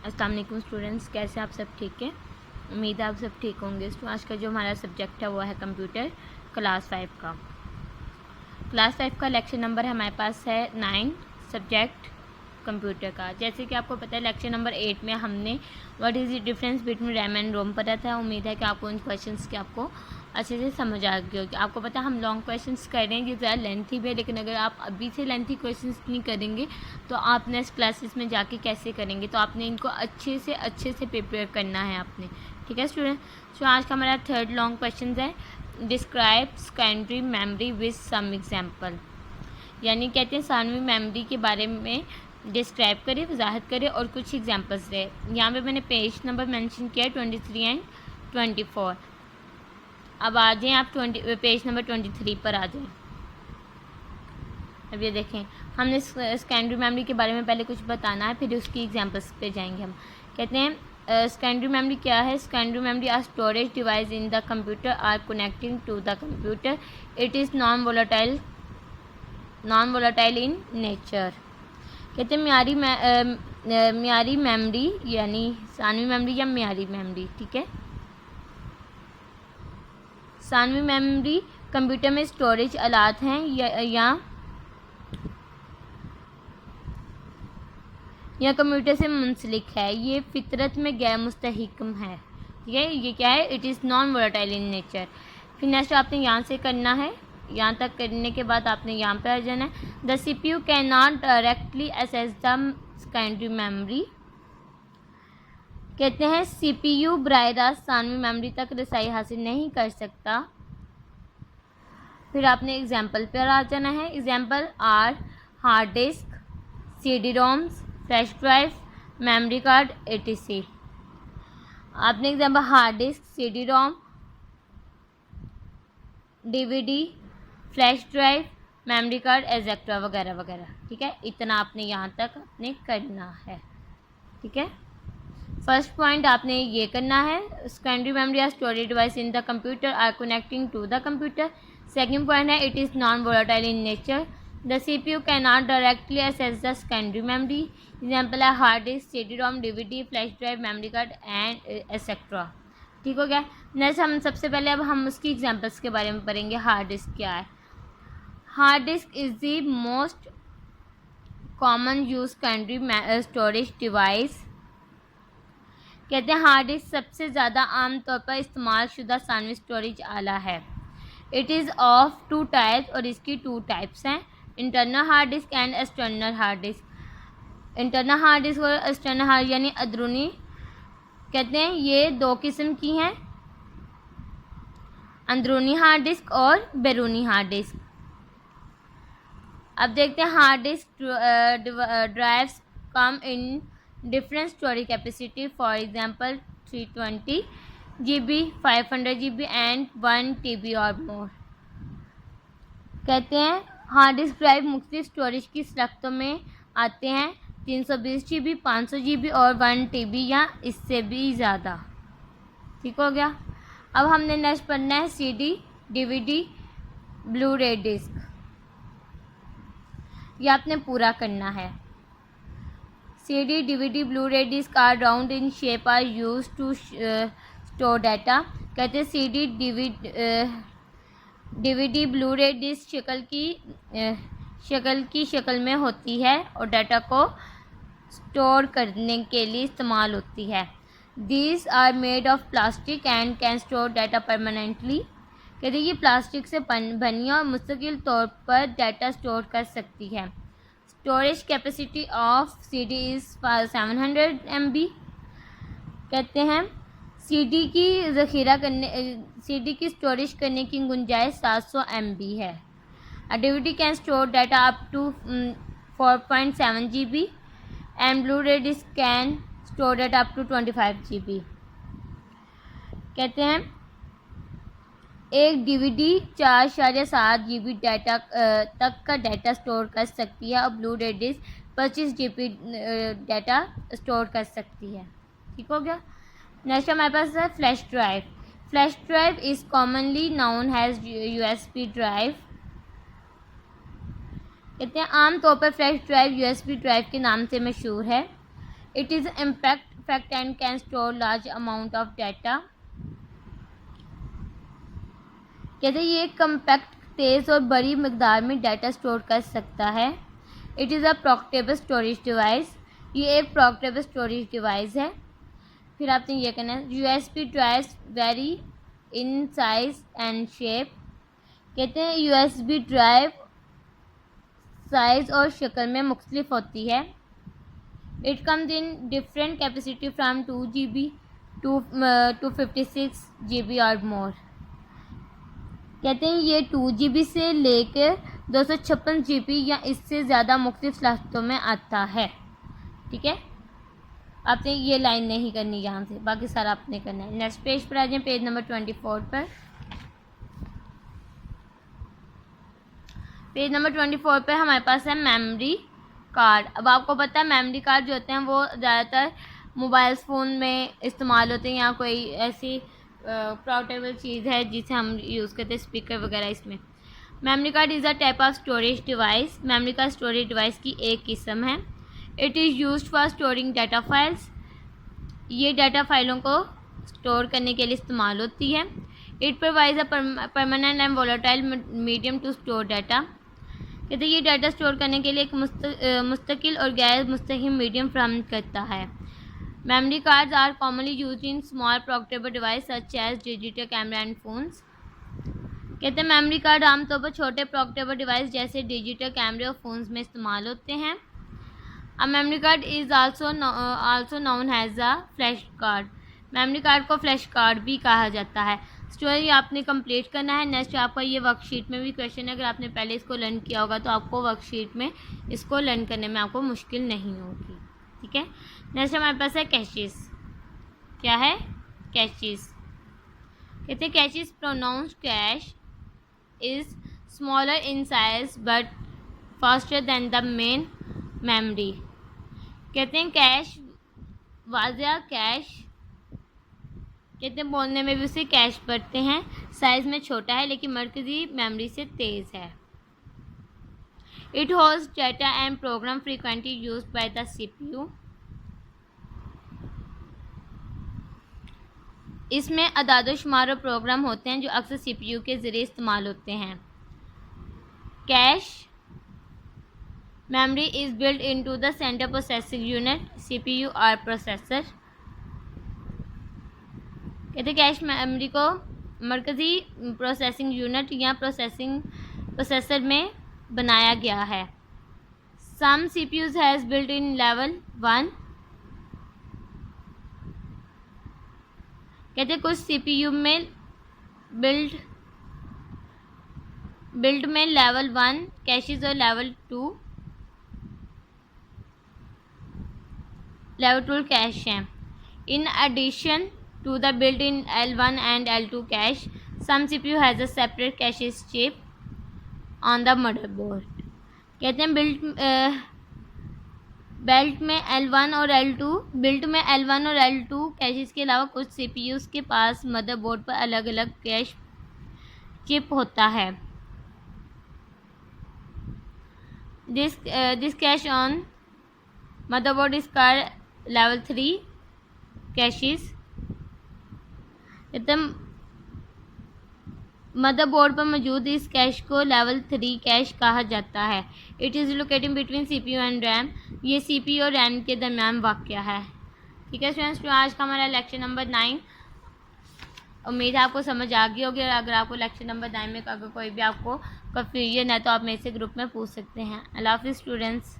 अस्सलाम वालेकुम स्टूडेंट्स, कैसे आप सब ठीक हैं। उम्मीद है आप सब ठीक होंगे। तो आज का जो हमारा सब्जेक्ट है वो है कंप्यूटर क्लास 5 का। क्लास 5 का लेक्चर नंबर हमारे पास है 9, सब्जेक्ट कंप्यूटर का। जैसे कि आपको पता है लेक्चर नंबर 8 में हमने what is the difference between RAM and ROM पढ़ा था। उम्मीद है कि आपको उन क्वेश्चंस की आपको अच्छे से समझ आ गई होगी। आपको पता है हम लॉन्ग क्वेश्चंस कर रहे हैं जो ज़्यादा लेंथी भी है, लेकिन अगर आप अभी से लेंथी क्वेश्चंस नहीं करेंगे तो आप नेक्स्ट क्लासेस में जाके कैसे करेंगे। तो आपने इनको अच्छे से प्रिपेयर करना है आपने, ठीक है स्टूडेंट। तो आज का हमारा थर्ड लॉन्ग क्वेश्चन है describe secondary memory with some example, यानी कहते हैं सानवी मेमोरी के बारे में डिस्क्राइब करें, वजाहत करें और कुछ एग्जांपल्स दे। यहाँ पे मैंने पेज नंबर मेंशन किया है 23 एंड 24। अब आ जाएँ आप पेज नंबर 23 पर आ जाएँ। अब ये देखें, हमने सेकेंडरी मेमोरी के बारे में पहले कुछ बताना है, फिर उसकी एग्जांपल्स पे जाएंगे हम। कहते हैं सेकेंडरी मेमोरी क्या है। Secondary memory are storage device in the computer are connecting to the computer. It is non volatile in nature. कहते हैं म्यारी मेमोरी यानी सानवी मेमोरी या म्यारी मेमोरी, ठीक है। सानवी मेमोरी कंप्यूटर में स्टोरेज आलात हैं या कंप्यूटर से मुंसलिक है। ये फितरत में गैर मुस्तहिकम है, ठीक है। ये क्या है, it is non volatile in nature. फिर नेक्स्ट आपने यहाँ से करना है, यहाँ तक करने के बाद आपने यहाँ पे आ जाना है। The CPU can not directly access the secondary memory. कहते हैं CPU बराह रास्त सानवी मेमोरी तक रसाई हासिल नहीं कर सकता। फिर आपने एग्जाम्पल पर आ जाना है। Example are hard disk, CD-ROMs, flash drive, memory card etc। आपने example hard disk, CD-ROM, DVD, flash drive, memory card etcetera वगैरह वगैरह, ठीक है। इतना आपने यहाँ तक आपने करना है, ठीक है। फर्स्ट पॉइंट आपने ये करना है, secondary memory are storage device in the computer are connecting to the computer. Second point है it is non volatile in nature. The CPU can not directly access the secondary memory. Example है hard disk, CD-ROM, DVD, flash drive, memory card and etcetera, ठीक हो गया। Next हम सबसे पहले अब हम उसकी एग्जाम्पल्स के बारे में पढ़ेंगे। हार्ड डिस्क क्या है। Hard disc is the most common use secondary storage device. कहते हैं हार्ड डिस्क सबसे ज़्यादा आमतौर पर इस्तेमाल शुदा सानवी स्टोरेज आला है। इट इज़ ऑफ 2 टाइप्स और इसकी 2 टाइप्स हैं, internal hard disk and external hard disk. Internal hard disk और एक्सटर्नल हार्ड यानी अंदरूनी, कहते हैं ये 2 किस्म की हैं, अंदरूनी हार्ड डिस्क और बैरूनी हार्ड डिस्क। अब देखते हैं hard disk drives come in different storage capacity, for example 320 GB, 500 GB and 1 TB और मोर। कहते हैं हार्ड डिस्क ड्राइव मुख्तलिफ स्टोरेज की सख्तों में आते हैं, 320 GB, 500 GB और 1 TB या इससे भी ज़्यादा, ठीक हो गया। अब हमने नेक्स्ट पढ़ना है CD, DVD, blu ray disc. ये आपने पूरा करना है। CD, DVD, blu ray disc are round in shape are use to store data. कहते हैं CD, DVD, blu ray disc शक्ल में होती है और डाटा को स्टोर करने के लिए इस्तेमाल होती है। These are made of plastic and can store data permanently। कहते हैं ये प्लास्टिक से बनी और मुस्तकिल तौर पर डाटा स्टोर कर सकती है। Storage capacity of CD is 700 MB। कहते हैं CD की स्टोरेज करने की गुंजाइश 700 MB है। DVD can store data up to 4.7 GB एंड blu ray disc can store data up to 25 GB। कहते हैं एक DVD 4.7 GB डाटा तक का डाटा स्टोर कर सकती है और blue ray disc 25 GB data store कर सकती है, ठीक हो गया। नेक्स्ट हमारे पास है flash drive. Flash drive is commonly known as USB drive. कहते हैं आमतौर पर फ्लैश ड्राइव USB ड्राइव के नाम से मशहूर है। It is impact fact and can store large amount of data. कहते हैं ये कम्पैक्ट, तेज़ और बड़ी मकदार में डाटा स्टोर कर सकता है। It is a portable storage device, ये एक पोर्टेबल स्टोरेज डिवाइस है। फिर आपने ये कहना है USB drives very in size and shape. कहते हैं USB ड्राइव साइज़ और शक्ल में मुख्तलिफ होती है। It comes in different capacity from 2 GB to 56 GB और मोर। कहते हैं ये 2 GB से लेकर 256 GB या इससे ज़्यादा मुख्तलिफ सलाहियतों में आता है। ठीक है, आपने ये लाइन नहीं करनी यहाँ से, बाकी सारा आपने करना है। नेक्स्ट पेज पर आ जाए, पेज नंबर 24 पर। पेज नंबर 24 पर हमारे पास है मेमोरी कार्ड। अब आपको पता है मेमोरी कार्ड जो होते हैं वो ज़्यादातर मोबाइल फ़ोन में इस्तेमाल होते हैं, या कोई ऐसी पोर्टेबल चीज़ है जिसे हम यूज़ करते हैं, स्पीकर वगैरह। इसमें memory card is a type of storage device. Memory card storage device की एक किस्म है। It is used for storing data files, ये डाटा फाइलों को स्टोर करने के लिए इस्तेमाल होती है। It provides a permanent and volatile medium to store data. कहते हैं ये डाटा स्टोर करने के लिए एक मुस्तकिल और गैर मुस्तकिल मीडियम फराहम करता है। Memory cards are commonly used in small portable device such as digital camera and phones. कहते हैं मेमोरी कार्ड आमतौर पर छोटे पोर्टेबल डिवाइस जैसे डिजिटल कैमरे और फोन्स में इस्तेमाल होते हैं। A memory card is also known as a flash card. Memory card को फ्लैश कार्ड भी कहा जाता है। स्टोरी आपने कंप्लीट करना है। नेक्स्ट आपका ये वर्कशीट में भी क्वेश्चन है, अगर आपने पहले इसको लर्न किया होगा तो आपको वर्कशीट में इसको लर्न करने में आपको मुश्किल नहीं होगी। ठीक है, नेक्स्ट हमारे पास है कैशेस। क्या है? कैशेस। कहते हैं caches pronounced cash is smaller in size but faster than the main memory. कहते हैं कैश वाज़िया कैश, कहते हैं बोलने में भी उसे कैश पढ़ते हैं, साइज़ में छोटा है लेकिन मरकज़ी मेमोरी से तेज़ है। It holds data and program frequently used by the CPU। इसमें अदाद शुमार और प्रोग्राम होते हैं जो अक्सर CPU के ज़रिए इस्तेमाल होते हैं। Cash memory is built into the central processing unit CPU और प्रोसेसर। कहते हैं कैश मेमोरी को मरकज़ी प्रोसेसिंग यूनिट या प्रोसेसर में बनाया गया है। Some CPUs has built in level 1। कहते हैं कुछ CPU में बिल्ड में लेवल 1 कैशेस और लेवल 2 कैश हैं। In addition to the built-in L1 and L2 cache, some CPU has a separate cache chip on the motherboard। कहते हैं built में L1 और L2 कैशेस के अलावा कुछ CPUs के पास मदरबोर्ड पर अलग अलग कैश चिप होता है। This cache on motherboard is called level 3 caches. कहते मदरबोर्ड पर मौजूद इस कैश को लेवल 3 कैश कहा जाता है। It is located between CPU and RAM, ये CPU और रैम के दरमियान वाक़या है। ठीक है स्टूडेंट्स, तो आज का हमारा लेक्चर नंबर 9 उम्मीद है आपको समझ आ गई होगी। और अगर आपको लेक्चर नंबर 9 में अगर कोई भी आपको कंफ्यूजन है तो आप मेरे से ग्रुप में पूछ सकते हैं। अल्लाह हाफ़िज़ स्टूडेंट्स।